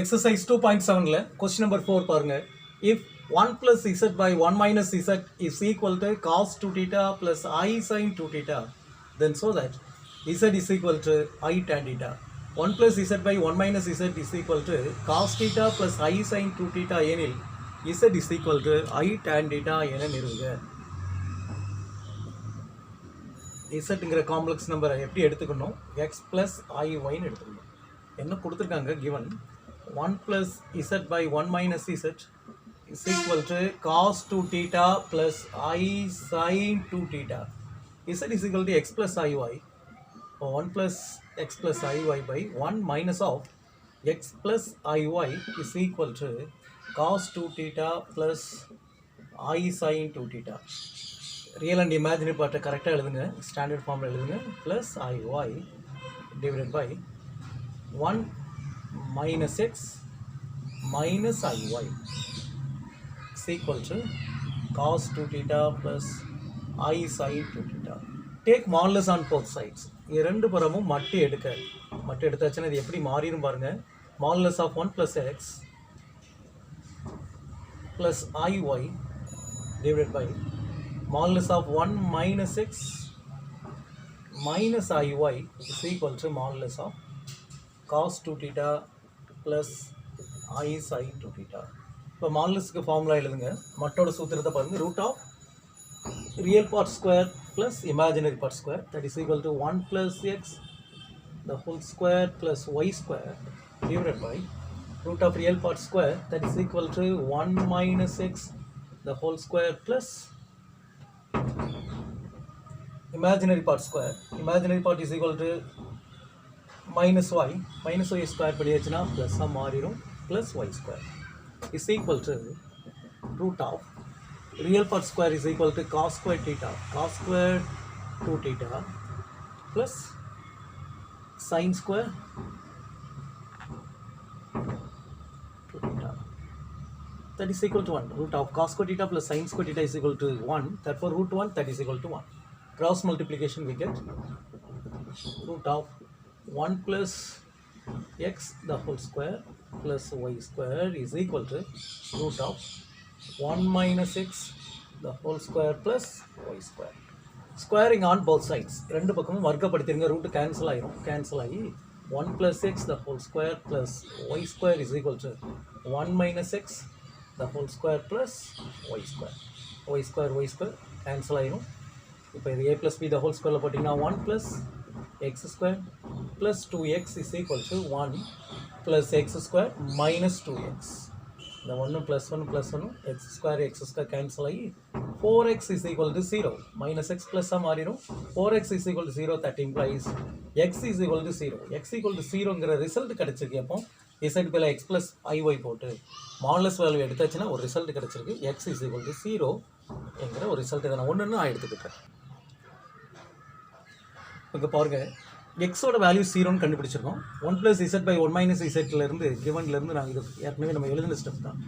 Exercise 2.7 question number 4 பாருங்க. If 1 plus z by 1 minus z is equal to cos 2 theta plus I sin 2 theta, then so that z is equal to I tan theta. 1 plus z by 1 minus z is equal to cos theta plus I sin 2 theta எனில் z is equal to I tan theta என நிறுவுக. zங்கிற complex நம்பரை எப்படி எடுத்துக்கணும்? x plus iy ன்னு எடுத்துக்கணும். என்ன கொடுத்துருக்காங்க? given 1 plus z by 1 minus z is equal to cos 2 theta plus I sin 2 theta. Z is equal to x plus iy. 1 plus x plus iy by 1 minus of x plus iy is equal to cos 2 theta plus I sin 2 theta. Real and imaginary part correct எழுதுங்க, standard form எழுதுங்க, plus iy divided by 1 minus x minus iy is equal to cos 2 theta plus I sin 2 theta. Take modulus on both sides. இரண்டு புறமும் மட்டு எடுத்தாச்சுன்னா இது எப்படி மாறிடும் பாருங்க. Modulus of 1 plus x plus iy divided by modulus of 1 minus x minus iy is equal to modulus of cos 2 theta plus I sin 2 theta. இப்போ மாடுலஸ்க்கு formula எழுதுங்க. மட்டோட சூத்திரத்தை பாருங்க. Root of real part square plus imaginary part square that is equal to 1 plus x the whole square plus y square divided by root of real part square that is equal to 1 minus x the whole square plus imaginary part square. Imaginary part is equal to minus y square பண்ணியாச்சுன்னா ப்ளஸ்ஸாக மாறிடும் plus y square is equal to root of real part square is equal to cos square 2 theta plus sin square 2 theta that is equal to 1. Root of cos square theta plus sin square theta is equal to 1. Therefore root 1 that is equal to 1. Cross multiplication we get root of 1 plus x the whole square plus y square is equal to root of 1 minus x the whole square plus y square. Squaring on both sides. ரெண்டு பக்கமும் வர்க்கப்படுத்திருங்க. Root cancel ஆகி 1 plus x the whole square plus y square is equal to 1 minus x the whole square plus y square. y square cancel ஆகிடும். இப்போ இது a plus b the whole square போட்டிங்கன்னா 1 plus x square plus 2x is equal to 1 plus x square minus 2x. The 1 plus 1 x square cancel ஆகி 4x is equal to 0 minus x plus மாறிடும். 4x is equal to 0 that implies x is equal to 0. x equal to 0ங்கிற result கிடைச்சிருக்கு. அப்போ z பில x plus iy போட்டு modulus value எடுத்தாச்சுன்னா ஒரு result கிடைச்சிருக்கு. x is equal to 0 என்கிற ஒரு result இதை நான் ஒன்றுன்னு நான் எடுத்துக்கிட்டேன். இங்கே பாருங்க, எக்ஸோட வேல்யூ 0ன்னு கண்டுபிடிச்சிருக்கோம். 1 plus z by 1 minus zலேருந்து கிவன்லேருந்து நாங்கள் இது ஏற்கனவே நம்ம எழுதின ஸ்டெப் தான்.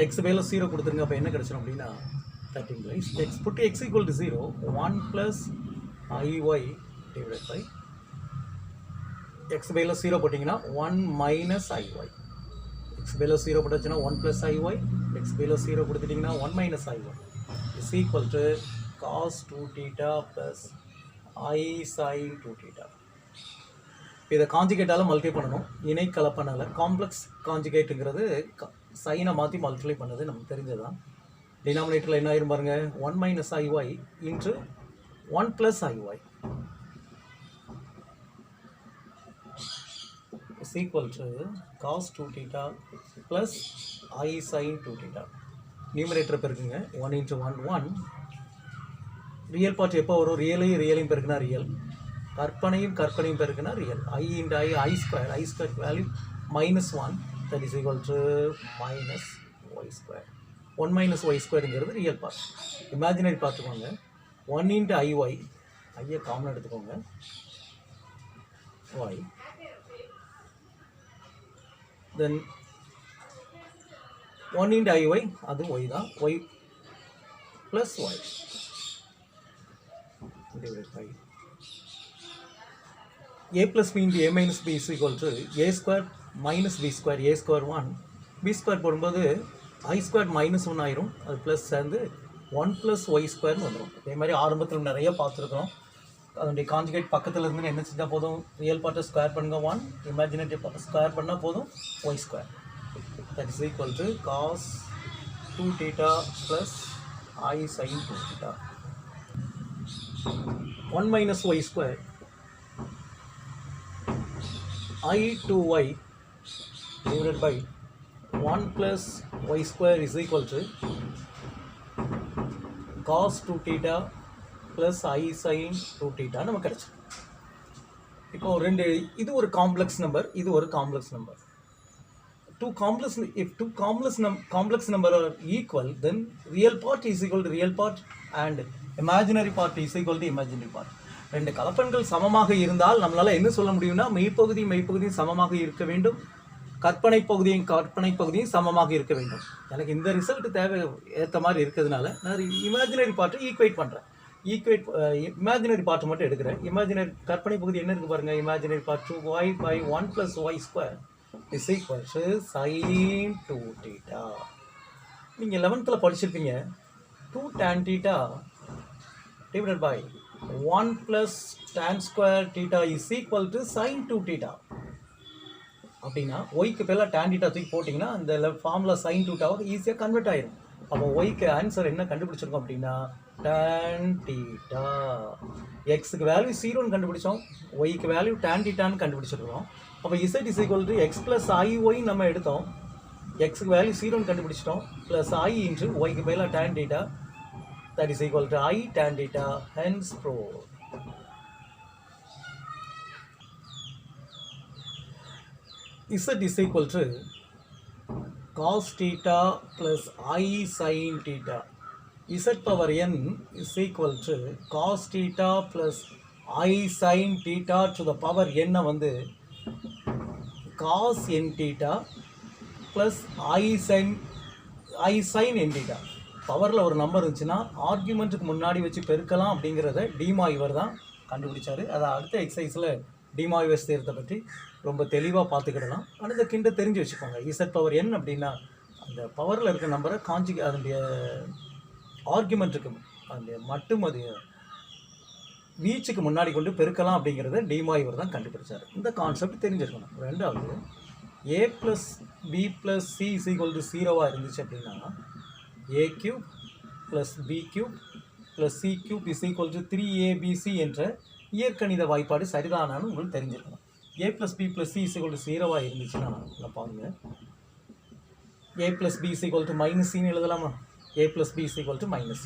எக்ஸ் வேலை 0 கொடுத்துருங்க. அப்போ என்ன கிடச்சிடும் அப்படின்னா 13 raise x put x equal to 0 1 plus iy divided by x வேலை 0 போட்டிங்கன்னா 1 minus iy. எக்ஸ் வேலை 0 போட்டாச்சுன்னா 1 plus iy. எக்ஸ் வேலை 0 கொடுத்துட்டிங்கன்னா 1 minus iy is equal to cos 2 theta plus I sin 2 theta. இதை காஞ்சிகேட்டால் மல்டிப்ளை பண்ணணும். இணை கலப்பனால காம்ப்ளெக்ஸ் காஞ்சிகேட்டுங்கிறது சைனை மாற்றி மல்டிப்ளை பண்ணது நமக்கு தெரிஞ்சதுதான். டினாமினேட்டரில் என்ன ஆயிரும் பாருங்க, 1 minus iy into 1 plus iy is equal to cos 2 theta plus I sin 2 theta. Numerator பெருக்குங்க. 1 into 1 1. ரியல் பார்ட் எப்போ வரும்? ரியலையும் பெருக்குனா ரியல், கற்பனையும் பெருக்குனா real. I into I square value -1 that is equal to minus y square. 1 minus y squareங்கிறது real part. Imaginary பார்த்துக்கோங்க. 1 into iy, ஐயை காமன் எடுத்துக்கோங்க, y then 1 into iy அது y தான், y plus y divided by a plus b into a minus b is equal to a square minus B square A square 1 B square போடும்போது i square minus 1 ஆயிரும். அது plus சேர்ந்து 1 + Y ஸ்கொயர்னு வந்துடும். இதே மாதிரி ஆரம்பத்தில் நிறைய பார்த்துருக்கோம். அதனுடைய கான்ஜுகேட் பக்கத்தில் இருந்து என்ன செஞ்சால் போதும், ரியல் பார்ட்டை ஸ்கொயர் பண்ணுங்க 1, இமேஜினரி பார்ட்டை ஸ்கொயர் பண்ணால் போதும் Y square. That is equal to cos 2θ plus I sin 2θ. 1 - y square I 2y divided by 1 + y square is equal to cos 2θ plus I sin 2θ நமக்கு கிடைச்சு. இப்போ ரெண்டு, இது ஒரு காம்ப்ளெக்ஸ் நம்பர், இது ஒரு complex number. If two complex number are equal, then real part is equal to real part and imaginary part is equal to imaginary part. ரெண்டு கலப்பெண்கள் சமமாக இருந்தால் நம்மளால என்ன சொல்ல முடியும்னா, மெய்ப்பகுதியும் சமமாக இருக்க வேண்டும், கற்பனை பகுதியும் சமமாக இருக்க வேண்டும். எனக்கு இந்த ரிசல்ட் தேவை ஏற்ற மாதிரி இருக்கிறதுனால நான் இமேஜினரி பார்ட்டை ஈக்குவேட் பண்ணுறேன். இமேஜினரி பார்ட் மட்டும் எடுக்கிறேன். இமேஜினரி கற்பனை பகுதி என்ன இருக்கு பாருங்க, imaginary part 2y by 1 + y square is equal to sin 2θ. நீங்கள் 11th படிச்சிருப்பீங்க. 2 tan θ divided by 1 + tan square θ is equal to sin 2θ. அப்படின்னா ஒய்க்கு பேரில் tan θ தூக்கி போட்டிங்கன்னா அந்த ஃபார்முலா sin 2θ ஈஸியாக கன்வெர்ட் ஆயிடும். அப்போ ஒய்க்கு ஆன்சர் என்ன கண்டுபிடிச்சிருக்கோம் அப்படின்னா tan θ. எக்ஸுக்கு வேல்யூ 0ன்னு கண்டுபிடிச்சோம், ஒய்க்கு வேல்யூ tan θன்னு கண்டுபிடிச்சிருக்கிறோம். அப்போ z is equal to x plus iy நம்ம எடுத்தோம், எக்ஸுக்கு வேல்யூ 0ன்னு கண்டுபிடிச்சிட்டோம், ப்ளஸ் i இன்ட்டு ஒய்க்கு பதிலாக tan θ, that is equal to I tan θ, hence proved. Z is equal to cos θ plus I sin θ. Z power n is equal to cos θ plus I sin θ to the power n வந்து cos n θ plus I sin n θ. பவரில் ஒரு number இருந்துச்சுன்னா ஆர்குமெண்ட்டுக்கு முன்னாடி வச்சு பெருக்கலாம் அப்படிங்கிறத டிமாய்வர் தான் கண்டுபிடிச்சாரு. அதை அடுத்த எக்ஸசைஸில் டிமாய்வர்ஸ் தேர்த்தை பற்றி ரொம்ப தெளிவாக பார்த்துக்கிடலாம். ஆனால் இந்த கிண்ட தெரிஞ்சு வச்சுக்கோங்க. Z பவர் n அப்படின்னா அந்த பவரில் இருக்க நம்பரை அதனுடைய ஆர்குமெண்ட்டுக்கு அந்த மட்டும் அது வீச்சுக்கு முன்னாடி கொண்டு பெருக்கலாம் அப்படிங்கிறத டிமாய்வர் தான் கண்டுபிடிச்சார். இந்த கான்செப்ட் தெரிஞ்சிருக்கணும். ரெண்டாவது, a + b + c = 0 இருந்துச்சு அப்படின்னா a³ + b³ + c³ = 3abc என்ற இயற்கணித வாய்ப்பாடு சரிதானான்னு உங்களுக்கு தெரிஞ்சிருக்கணும். a + b + c = 0 இருந்துச்சுன்னா நான் பாருங்க, a + b = -c எழுதலாமா? a + b = -c.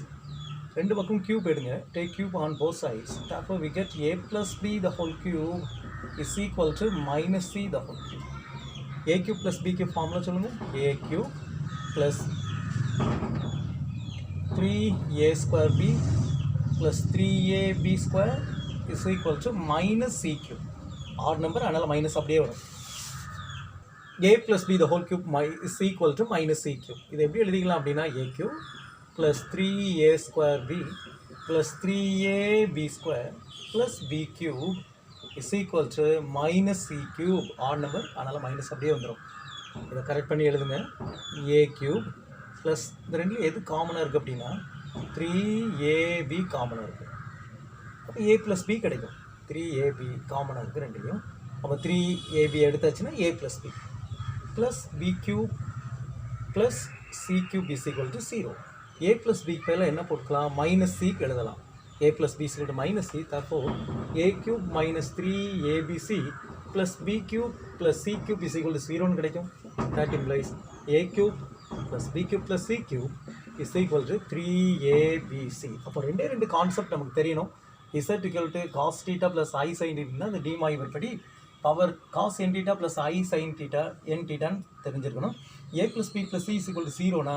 ரெண்டு பக்கம் கியூப் எடுங்க, take cube on both sides. therefore we get a + b the whole cube is equal to -c the whole cube. a³ + b³ formula சொல்லுங்க. a³ + 3a² b + 3ab² is equal to -c³ add number, அதனால் minus அப்படியே வரும். a + b the whole cube is equal to -c³. இது எப்படி எழுதிக்கலாம் அப்படின்னா a³ plus 3a² b plus 3ab² plus b cube is equal to -c³ add number, அதனால் minus அப்படியே வந்துடும். இதை கரெக்ட் பண்ணி எழுதுங்க. a³ ப்ளஸ் இந்த ரெண்டுலேயும் எது காமனாக இருக்குது அப்படின்னா 3ab காமனாக இருக்குது. அப்போ a + b கிடைக்கும். 3ab காமனாக இருக்குது ரெண்டுலேயும். அப்போ 3ab எடுத்தாச்சுன்னா a + b plus b³ plus c³ is equal to 0. a + b பேரில் என்ன போட்டுக்கலாம்? -c எழுதலாம். a + b = -c. therefore a³ - 3abc plus b³ plus c³ is equal to 0 கிடைக்கும். that implies a³ plus b³ plus c³ is equal to 3abc. அப்போ ரெண்டு concept நமக்கு தெரியணும். z equal to cos θ plus I sin θ, அந்த டிமாய்வர் படி power cos n θ plus I sin θ n θன்னு தெரிஞ்சிருக்கணும். a + b + c = 0னா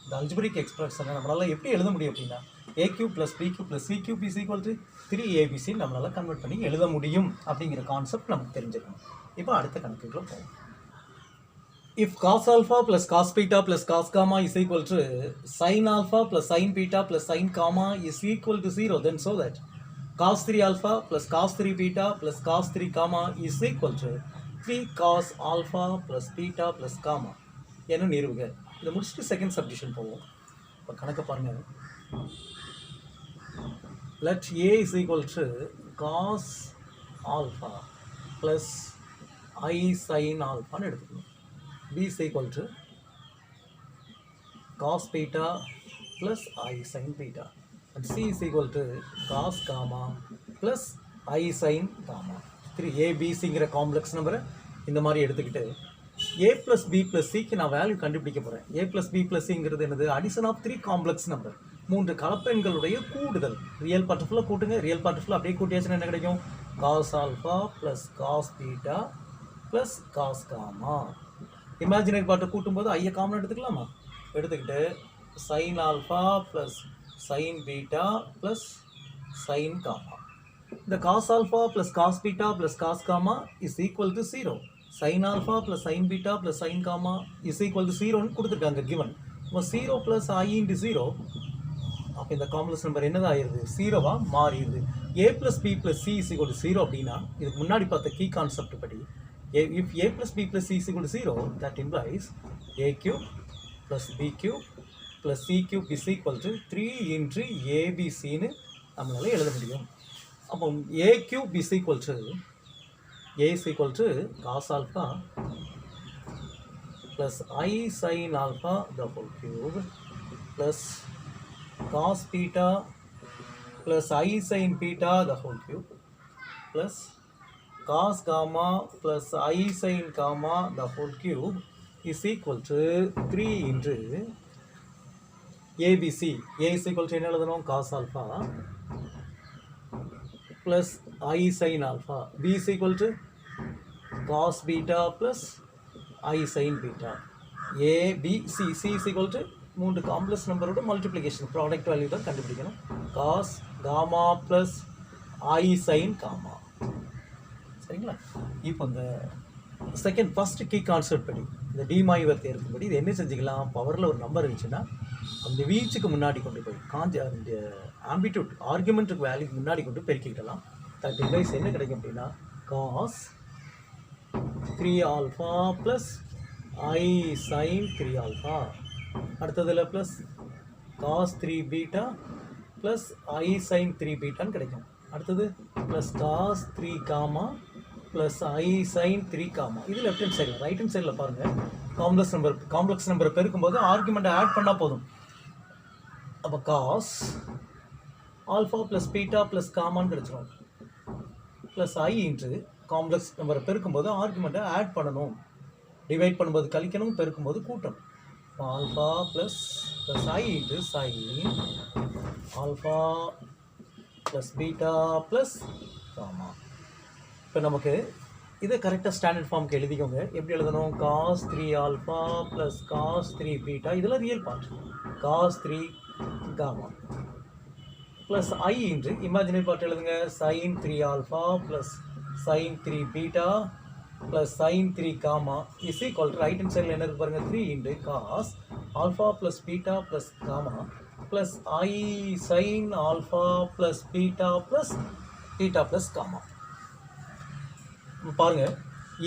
இந்த algebraic எக்ஸ்பிரஷனை நம்மளால் எப்படி எழுத முடியும் அப்படின்னா a³ + b³ + c³ is equal to 3abc நம்மளால் கன்வெர்ட் பண்ணி எழுத முடியும் அப்படிங்கிற கான்செப்ட் நமக்கு தெரிஞ்சிருக்கணும். இப்போ அடுத்த கணக்குக்குள்ள போவோம். If cos alpha plus cos beta plus cos gamma is equal to sin alpha plus sin beta plus sin gamma is equal to 0, then so that cos 3 alpha plus cos 3 beta plus cos 3 gamma is equal to 3 cos alpha plus beta plus gamma என்ன நிறுவுக. இதை முடிச்சுட்டு second subdivision போவோம். இப்போ கணக்கை பாருங்கள். let a is equal to cos alpha plus I sin alpha எடுத்துக்கணும். b is equal to cos beta plus I sin beta and c is equal to cos gamma plus I sin gamma. 3 a b cங்கிற complex நம்பரை இந்த மாதிரி எடுத்துக்கிட்டு a plus b plus cக்கு நான் value கண்டுபிடிக்க போகிறேன். a plus b plus cங்கிறது என்னது? Addition of 3 complex number, 3 கலப்பெண்களுடைய கூடுதல். Real part ஃபுல்லாக கூட்டுங்க. ரியல் பார்ட் ஃபுல்லாக அப்படியே கூட்டியாச்சுன்னா என்ன கிடைக்கும்? cos alpha plus cos beta plus cos gamma. Imaginary பார்ட்டை கூட்டும்போது ஐயை காமன் எடுத்துக்கலாமா? எடுத்துக்கிட்டு sin alpha plus sin beta plus sin gamma. இந்த cos alpha plus cos beta plus cos gamma is equal to 0. sin alpha plus sin beta plus sin gamma is equal to 0ன்னு கொடுத்துருக்காங்க given. இப்போ 0 plus I into 0, அப்போ இந்த complex number என்னதான் ஆயிடுது? 0வா மாறிடுது. a plus b plus c is equal to 0 அப்படின்னா இதுக்கு முன்னாடி பார்த்த கீ கான்செப்ட் படி if a plus b plus c is equal to 0, that implies a cube plus b cube plus c cube is equal to 3 into abcன்னு நம்மளால எழுத முடியும். அப்போ a cube is equal to a is equal to cos alpha plus I sin alpha the whole cube plus cos beta plus I sin beta the whole cube plus cos gamma plus I sin gamma the whole cube is equal to 3 into ABC. A is equal to என்ன எழுதணும்? cos alpha plus I sin alpha. B is equal to cos beta plus I sin beta. A, B, C. C is equal to 3 complex நம்பரோட multiplication product value தான் கண்டுபிடிக்கணும். cos gamma plus I sin gamma. சரிங்களா? இப்போ இந்த second first key concept படி இந்த டிமாய்வர் தேர்வுப்படி இது என்ன செஞ்சுக்கலாம்? பவரில் ஒரு நம்பர் இருந்துச்சுன்னா அந்த வீச்சுக்கு முன்னாடி கொண்டு போய் அந்த ஆம்பிடியூட் ஆர்குமெண்ட்டுக்கு வேல்யூக்கு முன்னாடி கொண்டு பெருக்கிக்கிடலாம். தட் டிவைஸ் என்ன கிடைக்கும் அப்படின்னா cos 3 alpha plus I sin 3 alpha. அடுத்ததில் plus cos 3 beta plus I sin 3 betaன்னு கிடைக்கும். அடுத்தது plus cos 3 gamma plus I sin 3 gamma. இது லெஃப்ட் ஹேண்ட் சைடில். ரைட் ஹேண்ட் சைடில் பாருங்கள், காம்ப்ளெக்ஸ் நம்பரை பெருக்கும்போது ஆர்குமெண்ட்டை ஆட் பண்ணால் போதும். அப்போ cos alpha plus beta plus gammaன்னு கிடைச்சிடும். ப்ளஸ் I இன்ட்டு காம்ப்ளெக்ஸ் நம்பரை பெருக்கும்போது ஆர்குமெண்ட்டை ஆட் பண்ணணும். டிவைட் பண்ணும்போது கழிக்கணும், பெருக்கும்போது கூட்டணும். Alpha plus I into sin alpha plus beta plus gamma. இப்போ நமக்கு இதை கரெக்டாக ஸ்டாண்டர்ட் ஃபார்முக்கு எழுதிக்கோங்க. எப்படி எழுதணும்? cos 3 alpha plus cos 3 beta, இதெல்லாம் real part. cos 3 gamma plus I into imaginary part எழுதுங்க. sin 3 alpha plus sin 3 beta plus sin 3 gamma is equal to right hand side என்ன இருக்கு பாருங்க, 3 into cos alpha plus beta plus gamma plus I sin alpha plus beta plus gamma. பாருங்க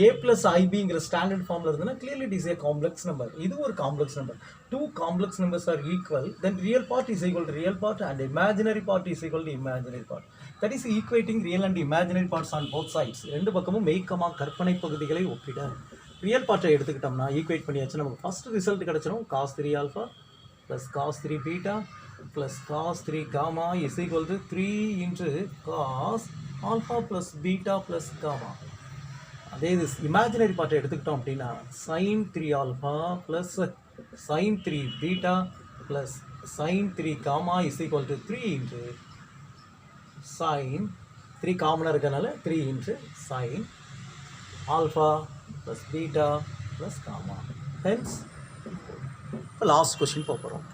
a plus ibங்கிற standard ஃபார்ம்ல இருந்ததுன்னா clearly it is a complex number. இது ஒரு complex number. 2 complex numbers are equal, then real part is equal to real part and imaginary part is equal to imaginary part. That is equating real and imaginary parts on both sides. ரெண்டு பக்கமும் மெய்க்கமா கற்பனை பகுதிகளை ஒப்பிட. Real பார்ட்டை எடுத்துக்கிட்டோம்னா equate பண்ணியாச்சு, நமக்கு first result கிடைச்சிடும். cos 3 alpha plus cos 3 beta plus cos 3 gamma is equal to 3 into cos alpha plus beta plus gamma. அதே இது இமேஜினரி பார்ட்டை எடுத்துக்கிட்டோம் அப்படின்னா sin 3 alpha plus sin 3 beta plus sin 3 gamma is equal to 3 into sin 3 காமனாக இருக்கனால 3 into sin alpha plus beta plus gamma. Hence last question போகிறோம்.